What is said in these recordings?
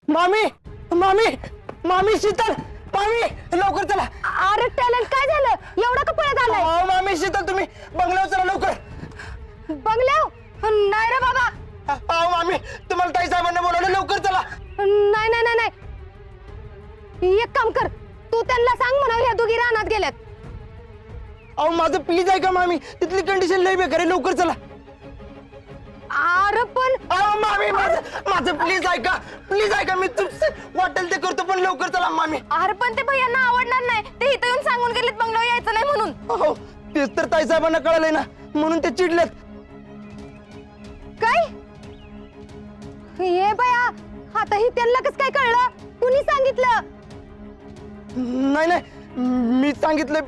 मामी मामी मामी शीतल मामी लवकर चला. अरे टॅलेंट काय झालं एवढा का पळत आलाय? मामी शीतल तुम्ही बंगल्यावर चला लवकर. बंगल्याव नाही रे बाबा. मामी तुम्हाला ताई साहेबांना बोलावलं लवकर चला. नाही नाही नाही नाही एक काम कर तू त्यांना सांग म्हणा ह्या दोघी रानात गेल्यात. माझं प्लीज ऐका मामी तिथली कंडिशन लई बेकार आहे लवकर चला. अरे पण मामी माझं प्लीज ऐका मी तुमचं वाटेल ते करतो पण लवकर चला मामी. अरे पण ते भैयांना आवडणार नाही ते इथं येऊन सांगून गेलेत बंगल्यावर यायचं नाही म्हणून. हो तेच तर ताई साहेबांना कळलंय ना म्हणून ते चिडलेत. काय हे बया आता ही त्यांना कसं काय कळलं? कुणी सांगितलं? नाही नाही मी सांगितलं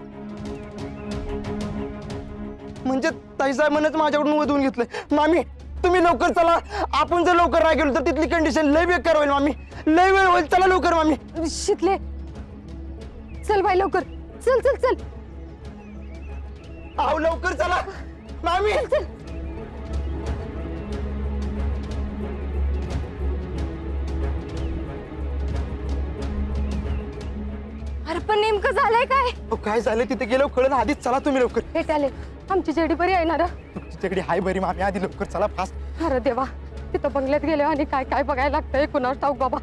म्हणजे ताई साहेबांनाच माझ्याकडून वधवून घेतलंय. मामी तुम्ही लवकर चला. आपण जर लवकर नाही गेलो तर तिथली कंडिशन लय बेकार होईल मामी. लय वेळ होईल चला लवकर मामी. शितले चल बाई लवकर चल चल चल. लवकर चला मामी. चल अरे पण नेमकं झालंय काय? काय झालं तिथे गेलो कळलं आधीच चला तुम्ही लवकर. हे टॅलेंट आमची जेडी बरी आहे ना रे? तुमच्याकडे हाय बरी मामी आधी लवकर चला फास्ट. अरे देवा तिथं बंगल्यात गेले आणि काय काय बघायला लागतंय कुणास ठाऊक बाबा.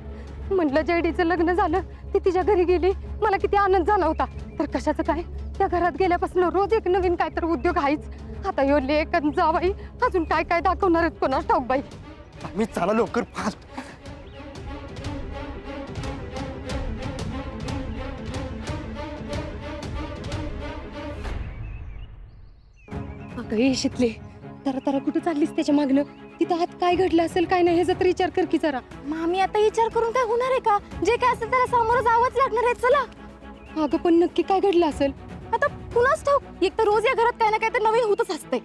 म्हटलं जेडीचं लग्न झालं ती तिच्या घरी गेली मला किती आनंद झाला होता तर कशाचं काय त्या घरात गेल्यापासून रोज एक नवीन काय तर उद्योग आहेच. आता यो लेक जावाई अजून काय काय दाखवणार आहेत कुणास ठाऊक बाई. मी चला लवकर फास्ट. अगं शितले जरा जरा कुठं चाललीस त्याच्या मागणं? तिथं आत काय घडलं असेल काय नाही हे जर विचार कर की जरा. मामी आता विचार करून काय होणार आहे का? जे काय असेल त्याला सामोरं जावंच लागणार आहे. चला. अगं पण नक्की काय घडलं असेल? आता कुणाच ठाऊक एक तर रोज या घरात काय ना काय तर नवीन होतच असते.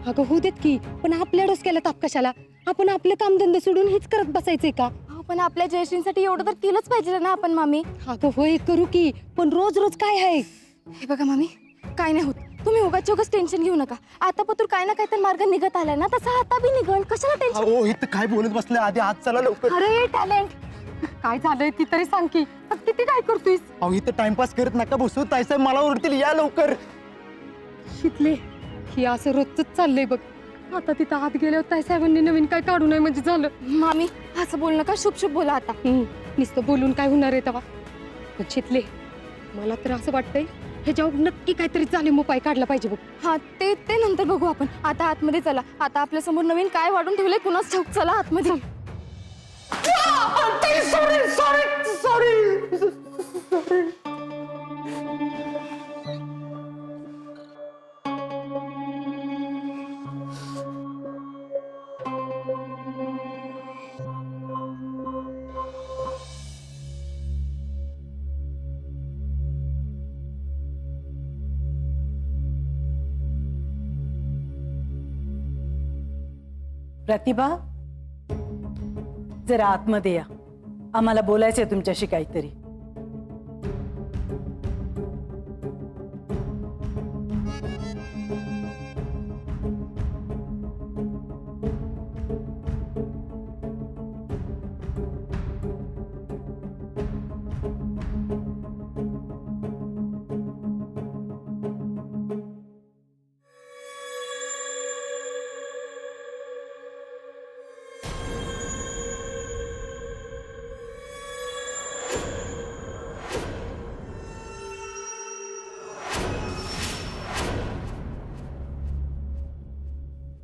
अगं होऊ देत की पण आपल्या डोसक्याला ताप कशाला? आपण आपलं कामधंदे सोडून हेच करत बसायचंय का? पण आपल्या जयश्रींसाठी एवढं तर केलंच पाहिजे ना आपण मामी. अगं होय करू की पण रोज रोज काय आहे? हे बघा मामी काय नाही होत तुम्ही उगाच उगाच टेन्शन घेऊ नका. आता पतूर काय ना काय तर मार्ग निघत आलाय ना तसा आता बी निघल कशाला टेन्शन. इथं काय बोलत बसले आधी आज चला लवकर. अरे टॅलेंट काय झालंय ती तरी सांग की किती काय करतोयस? इथं टाइमपास करत नका बसू ताई साहेब मला ओरडतील या लवकर. शितले ही असं रोजच चाललंय बघ. आता तिथं आत गेल्यावर ताई साहेबांनी नवीन काय काढू नये म्हणजे झालं. मामी असं बोल नका शुभ शुभ बोला आता. नुसतं बोलून काय होणार आहे तेव्हा. पण शितले मला तर असं वाटतंय ह्याच्यावर नक्की काहीतरी चालीम उपाय काढला पाहिजे बघ. हा ते ते नंतर बघू आपण. आता आतमध्ये चला. आता आपल्या समोर नवीन काय वाढून ठेवलंय कुणाच ठाऊक. चला आतमध्ये. प्रतिभा जरा आतमध्ये या आम्हाला बोलायचंय तुमच्याशी काहीतरी.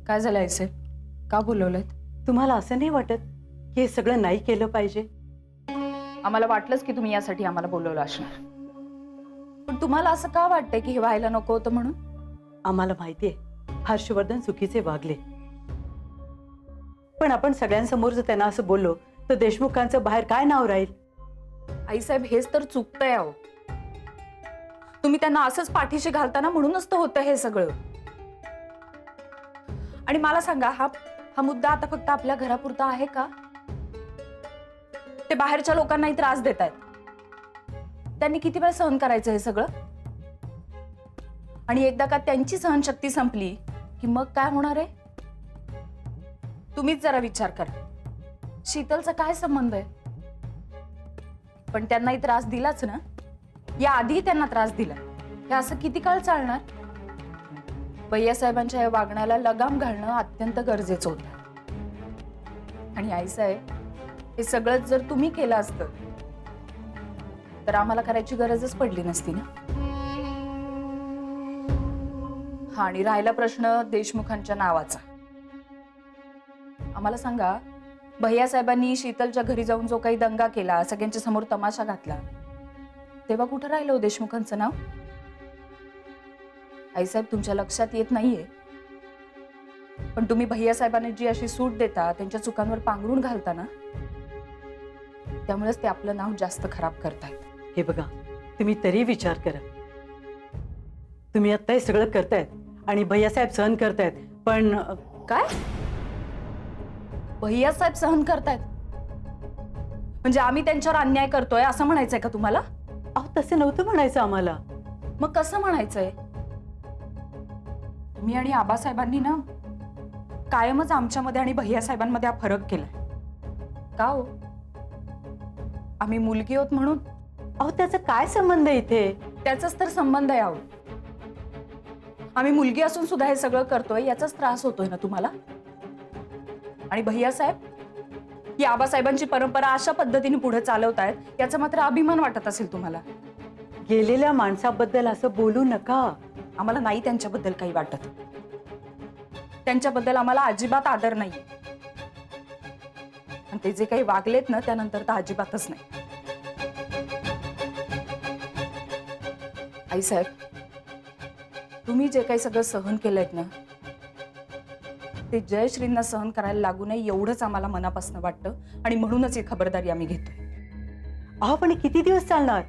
काय झालं ऐसे का बोलवलंय? तुम्हाला असं नाही वाटत की हे सगळं नाही केलं पाहिजे? आम्हाला वाटलंच की तुम्ही यासाठी आम्हाला बोलवलं असणार. पण तुम्हाला असं का वाटतंय की हे व्हायला नको होतं म्हणून? आम्हाला माहितीये हर्षवर्धन चुकीचे वागले पण आपण सगळ्यांसमोर जर त्यांना असं बोललो तर देशमुखांचं बाहेर काय नाव राहील? आईसाहेब हेच तर चुकतंय अहो. तुम्ही त्यांना असंच पाठीशी घालताना म्हणूनच तर होतं हे सगळं. आणि मला सांगा हा मुद्दा आता फक्त आपल्या घरापुरता आहे का? ते बाहेरच्या लोकांनाही त्रास देत आहेत. त्यांनी किती वेळ सहन करायचं हे सगळं? आणि एकदा का त्यांची सहनशक्ती संपली की मग काय होणार आहे? तुम्हीच जरा विचार करा. शीतलचा काय संबंध आहे? पण त्यांनाही त्रास दिलाच ना. या आधी त्यांना त्रास दिला. हे असं किती काळ चालणार? भैयासाहेबांच्या या वागण्याला लगाम घालणं अत्यंत गरजेचं होतं. आणि आईसाहेब, हे सगळं जर तुम्ही केलं असतं तर आम्हाला करायची गरजच पडली नसती ना. हा, आणि राहिला प्रश्न देशमुखांच्या नावाचा. आम्हाला सांगा, भैयासाहेबांनी शीतलच्या घरी जाऊन जो काही दंगा केला, सगळ्यांच्या समोर तमाशा घातला, तेव्हा कुठं राहिलं हो देशमुखांचं नाव? आईसाहेब, तुमच्या लक्षात येत नाहीये, पण तुम्ही भैयासाहेबांनी जी अशी सूट देता, त्यांच्या चुकांवर पांघरून घालता ना, त्यामुळेच ते आपलं नाव जास्त खराब करतायत. हे बघा, तुम्ही तरी विचार करा. तुम्ही आता हे सगळं करतायत आणि भैयासाहेब सहन करतायत, पण काय? भैयासाहेब सहन करतायत म्हणजे आम्ही त्यांच्यावर अन्याय करतोय असं म्हणायचंय का तुम्हाला? अहो, तसं नव्हतं म्हणायचं आम्हाला. मग कसं म्हणायचंय? मी आणि आबासाहेबांनी ना कायमच आमच्यामध्ये आणि भैयासाहेबांमध्ये हा फरक केलाय. का हो? आम्ही मुलगी आहोत म्हणून? अहो, त्याचा काय संबंध आहे इथे? त्याचाच तर संबंध आहे. आहो, आम्ही मुलगी असून सुद्धा हे सगळं करतोय, याचाच त्रास होतोय ना तुम्हाला? आणि भैयासाहेब, ही आबासाहेबांची परंपरा अशा पद्धतीने पुढे चालवतायत, याचा मात्र अभिमान वाटत असेल तुम्हाला. गेलेल्या माणसाबद्दल असं बोलू नका. आम्हाला नाही त्यांच्याबद्दल काही वाटत. त्यांच्याबद्दल आम्हाला अजिबात आदर नाही. आणि ते जे काही वागलेत ना, त्यानंतर तर अजिबातच नाही. आईसाहेब, तुम्ही जे काही सगळं सहन केलंय ना, ते जयश्रींना सहन करायला लागू नये एवढंच आम्हाला मनापासून वाटतं, आणि म्हणूनच ही खबरदारी आम्ही घेतोय. अहो, पण किती दिवस चालणार?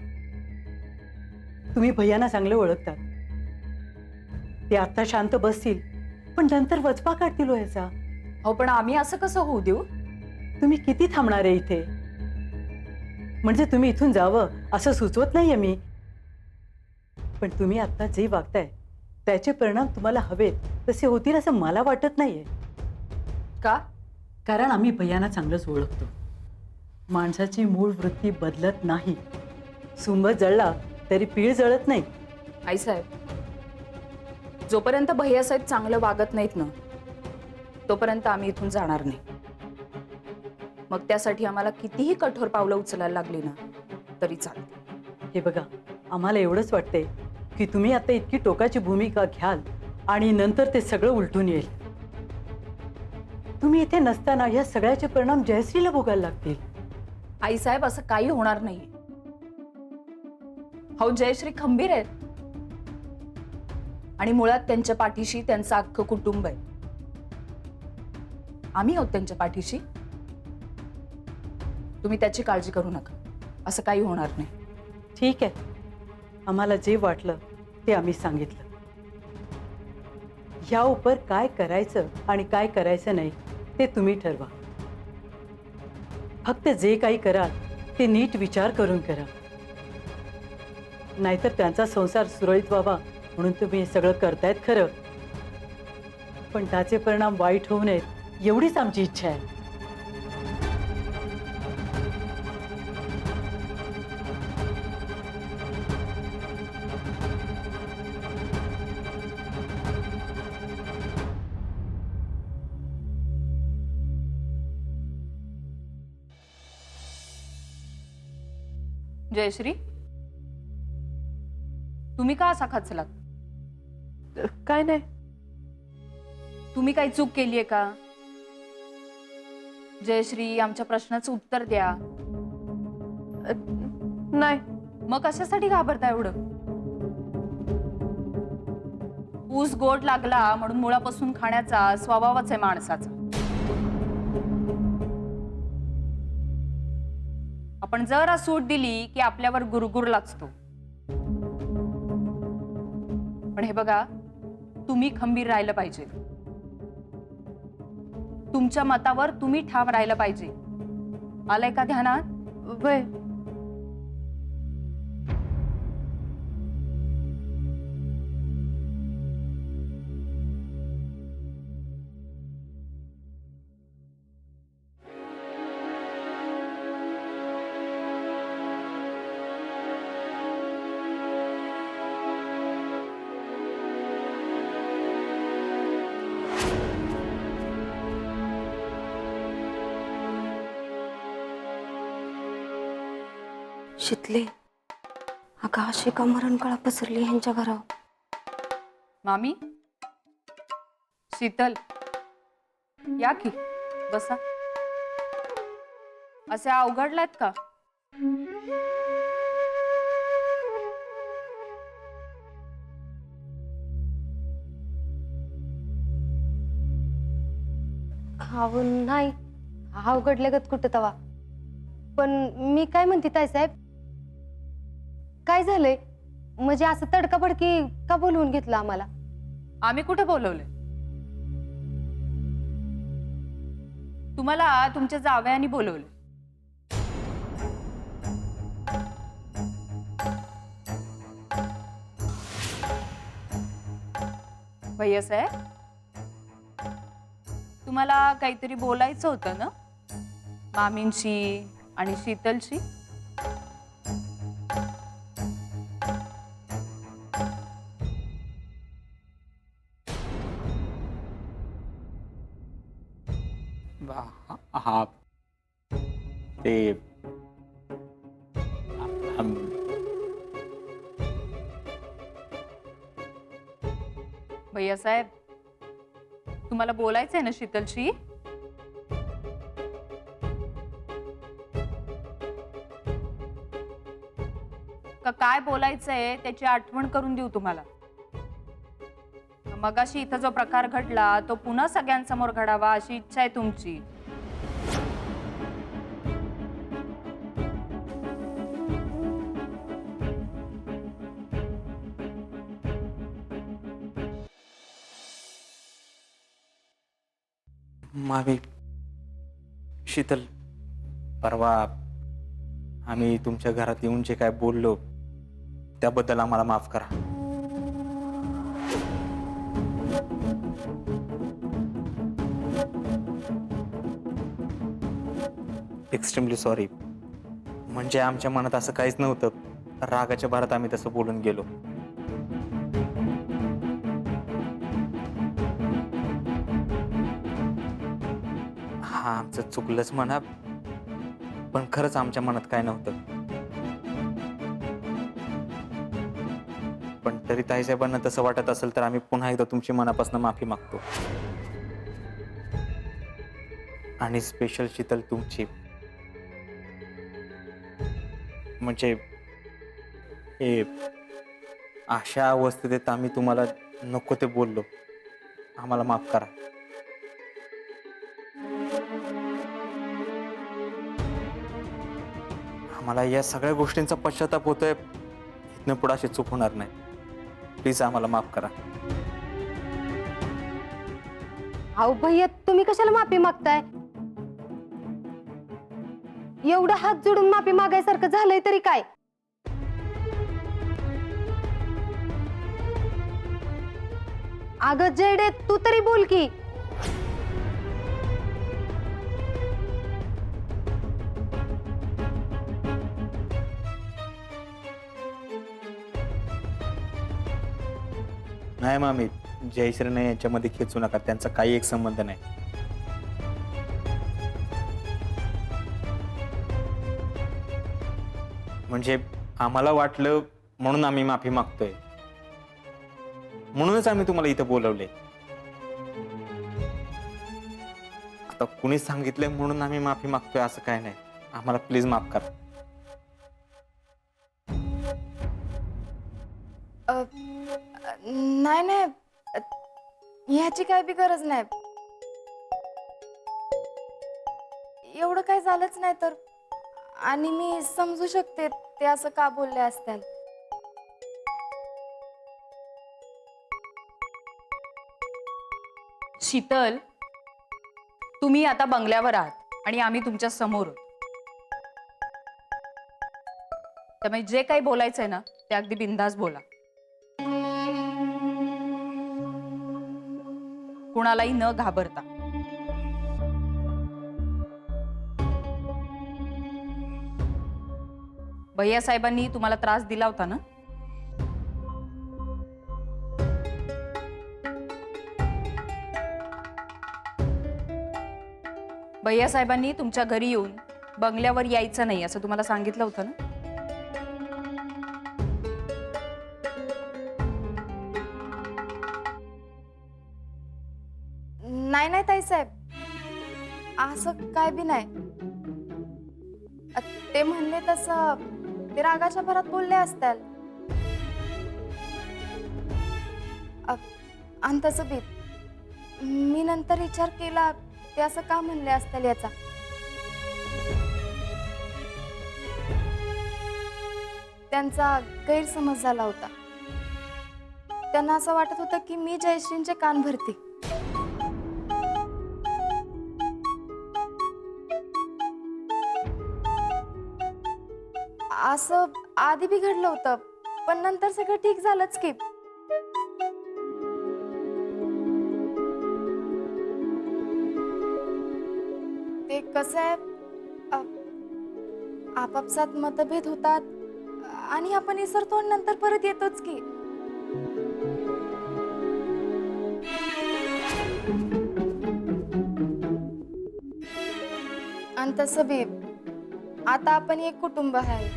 तुम्ही भैयांना चांगलं ओळखतात. ते आता शांत बसतील, पण नंतर वचपा काढतील याचा. हो, पण आम्ही असं कसं होऊ देऊ? तुम्ही किती थांबणार आहे इथे? म्हणजे तुम्ही इथून जावं असं सुचवत नाहीये मी, पण तुम्ही आता जे वागताय त्याचे परिणाम तुम्हाला हवेत तसे होतील असं मला वाटत नाहीये. का? कारण आम्ही भैयांना चांगलंच ओळखतो. माणसाची मूळ वृत्ती बदलत नाही. सुंब जळला तरी पीळ जळत नाही. आईसाहेब, जोपर्यंत भैयासाहेब चांगलं वागत नाहीत ना, तोपर्यंत आम्ही इथून जाणार नाही. मग त्यासाठी आम्हाला कितीही कठोर पावलं उचलायला लागली ना तरी चालते. हे बघा, आम्हाला एवढंच वाटतंय की तुम्ही आता इतकी टोकाची भूमिका घ्याल आणि नंतर ते सगळं उलटून येईल. तुम्ही इथे नसताना या सगळ्याचे परिणाम जयश्रीला भोगायला लागतील. आईसाहेब, असं काही होणार नाही. हो, जयश्री खंबीर आहेत आणि मुळात त्यांच्या पाठीशी त्यांचं अख्खं कुटुंब आहे. आम्ही आहोत त्यांच्या पाठीशी. तुम्ही त्याची काळजी करू नका. असं काही होणार नाही. ठीक आहे, आम्हाला जे वाटलं ते आम्ही सांगितलं. ह्या उपर काय करायचं आणि काय करायचं नाही ते तुम्ही ठरवा. फक्त जे काही कराल ते नीट विचार करून करा. नाहीतर त्यांचा संसार सुरळीत व्हावा म्हणून तुम्ही हे सगळं करतायत खरं, पण त्याचे परिणाम वाईट होऊ नयेत एवढीच आमची इच्छा आहे. जयश्री, तुम्ही का असा खचलात? काय नाही. तुम्ही काही चूक केलीये का? जयश्री, आमच्या प्रश्नाचं उत्तर द्या. नाही. मग कशासाठी घाबरता एवढं? ऊस गोड लागला म्हणून मुळापासून खाण्याचा स्वभावच आहे माणसाचा. आपण जरा सूट दिली की आपल्यावर गुरगुर लाचतो. पण हे बघा, तुम्ही खंबीर राहिलं पाहिजे. तुमच्या मतावर तुम्ही ठाम राहिलं पाहिजे. आलंय का ध्यानात? वय. शितले, अगं अशी का मरणकळा पसरली ह्यांच्या घरावर? मामी, शीतल, या की बसा. असे अवघडलात का? अहो नाही, अवघडल्यागत कुठं तवा. पण मी काय म्हणते ताईसाहेब, काय झालंय? म्हणजे असं तडकाफडकी का बोलवून घेतलं आम्हाला? आम्ही कुठे बोलवले तुम्हाला? तुमच्या जावयानी बोलवले. भैया साहेब, तुम्हाला काहीतरी बोलायचं होतं ना मामींशी आणि शीतलशी? हा ते भैया साहेब, तुम्हाला बोलायचंय ना शीतलशी? का काय बोलायचंय त्याची आठवण करून देऊ तुम्हाला? मगाशी इथं जो प्रकार घडला तो पुन्हा सगळ्यांसमोर घडावा अशी इच्छा आहे तुमची? मामी, शीतल, परवा आम्ही तुमच्या घरात येऊन जे काय बोललो त्याबद्दल आम्हाला माफ करा. Extremely sorry. म्हणजे आमच्या मनात असं काहीच नव्हतं. रागाच्या भरात आम्ही तसं बोलून गेलो. हा आमचं चुकलंच म्हणा, पण खरंच आमच्या मनात काय नव्हतं. पण तरी ताईसाहेबांना तसं वाटत असेल तर आम्ही पुन्हा एकदा तुमची मनापासून माफी मागतो. आणि स्पेशल शीतल तुमची, म्हणजे हे अशा अवस्थेत आम्ही तुम्हाला नको ते बोललो. आम्हाला माफ करा. आम्हाला या सगळ्या गोष्टींचा पश्चाताप होतोय. इथनं पुढे अशी चूक होणार नाही. प्लीज आम्हाला माफ करा. अहो भैया, तुम्ही कशाला माफी मागताय? एवढं हात जोडून माफी मागायसारखं झालंय तरी काय? अगं जेडे, तू तरी बोल की. नाही मामी, जयश्रीने यांच्यामध्ये खेचू नका. त्यांचा काही एक संबंध नाही. म्हणजे आम्हाला वाटलं म्हणून आम्ही माफी मागतोय. म्हणूनच आम्ही तुम्हाला इथं बोलवले. आता कुणी सांगितलंय म्हणून आम्ही माफी मागतोय असं काय नाही. आम्हाला प्लीज माफ करा. नाही नाही, ह्याची काय बी गरज नाही. एवढं काय झालंच नाही तर. आणि मी समजू शकते ते असं का बोलले असतील. शीतल, तुम्ही आता बंगल्यावर आहात आणि आम्ही तुमच्या समोर आहोत. त्यामुळे जे काही बोलायचंय ना ते अगदी बिनधास्त बोला. कुणालाही न घाबरता. भैया साहेबांनी तुम्हाला त्रास दिला होता ना? भैया साहेबांनी तुमच्या घरी येऊन बंगल्यावर यायचं नाही असं तुम्हाला सांगितलं होतं ना? नाही ताईसाहेब, असं काय बी नाही. ते म्हणले तसं ते रागाच्या भरात बोलले असतील. आणि तसं बी मी नंतर विचार केला ते असं का म्हणले असतील याचा. त्यांचा गैरसमज झाला होता. त्यांना असं वाटत होतं की मी जयश्रींचे कान भरते. असं आधी बी घडलं होतं, पण नंतर सगळं ठीक झालंच की. ते कसं आहे, आपापसात मतभेद होतात आणि आपण विसरतो आणि नंतर परत येतोच की. आणि तसं बी आता आपण एक कुटुंब आहे.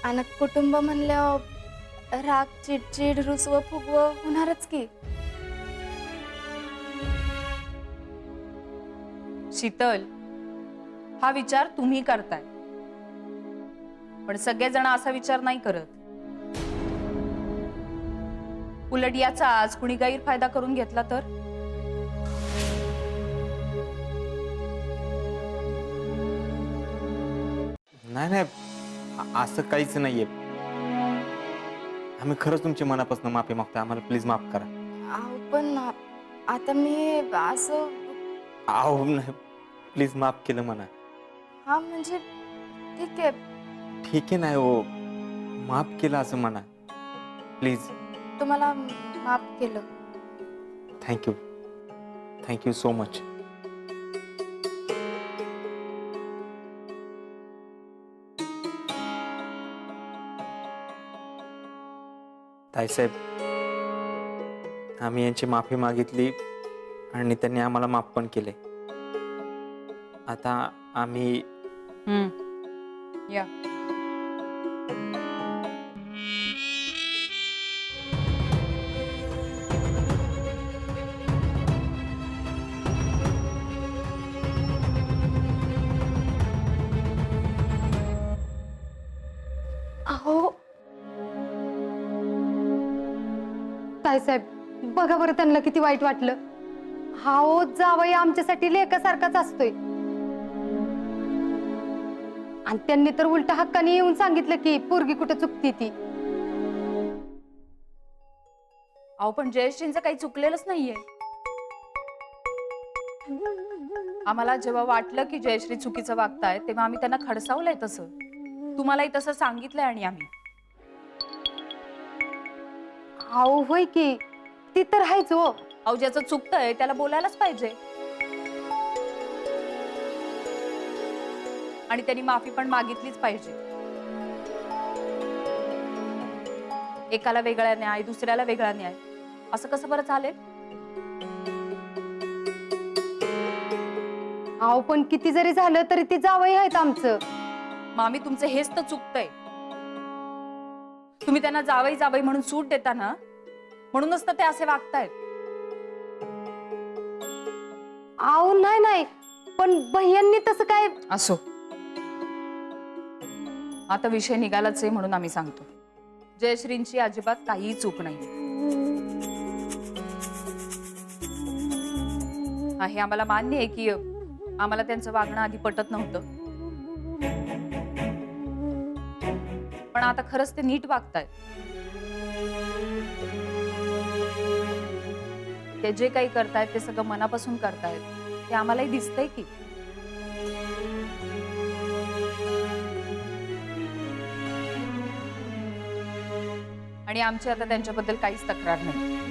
आणि कुटुंब म्हणल्यावर राग, चिडचिड, रुसवं फुगवं होणारच की. शीतल, हा विचार तुम्ही करताय, पण सगळेजण असा विचार नाही करत. उलट याचा आज कुणी गैरफायदा करून घेतला तर? नाही नाही, असं काहीच नाहीये. आम्ही खरंच तुमची मनापासून माफी मागतोय. आम्हाला प्लीज माफ करा. अहो पण आता मी असं. अहो नाही, प्लीज माफ केलं म्हणा. हा म्हणजे ठीक आहे. ठीक आहे नाही हो, माफ केलं असं म्हणा प्लीज. तुम्हाला माफ केलं. Thank you, thank you so much. ताईसाहेब, आम्ही यांची माफी मागितली आणि त्यांनी आम्हाला माफ पण केले. आता आम्ही या अहो ताईसाहेब, बघा बरं त्यांना किती वाईट वाटलं. हा ओ जावई आमच्यासाठी लेकासारखाच असतोय, आणि त्यांनी तर उलट हक्काने येऊन सांगितलं की पोरगी कुठं चुकती ती. अहो पण जयश्रींचं काही चुकलेलंच नाहीये. आम्हाला जेव्हा वाटलं की जयश्री चुकीचं वागताय तेव्हा आम्ही त्यांना खडसावलंय. तसं तुम्हालाही तसं सांगितलंय. आणि आम्ही अहो होय की, ती तर आहेच हो. अहो ज्याचं चुकतंय त्याला बोलायलाच पाहिजे, आणि त्यांनी माफी पण मागितलीच पाहिजे. एकाला वेगळा न्याय, दुसऱ्याला वेगळा न्याय, असं कसं बरं चालेल? अहो पण किती जरी झालं तरी ती जावई आहेत आमचं. मामी, तुमचं हेच तर चुकतंय. तुम्ही त्यांना जावई जावई म्हणून सूट देता ना, म्हणूनच तर ते असे वागतायत. अहो नाही नाही, पण भैयांनी तसं काय. असो, आता विषय निघालाच आहे म्हणून आम्ही सांगतो. जयश्रींची अजिबात काहीही चूक नाही. हे आम्हाला मान्य आहे की आम्हाला त्यांचं वागणं आधी पटत नव्हतं, पण आता खरंच ते नीट वागतायत. ते जे काही करतायत ते सगळं मनापासून करतायत, ते आम्हालाही दिसतंय की. आणि आमची आता त्यांच्याबद्दल काहीच तक्रार नाही.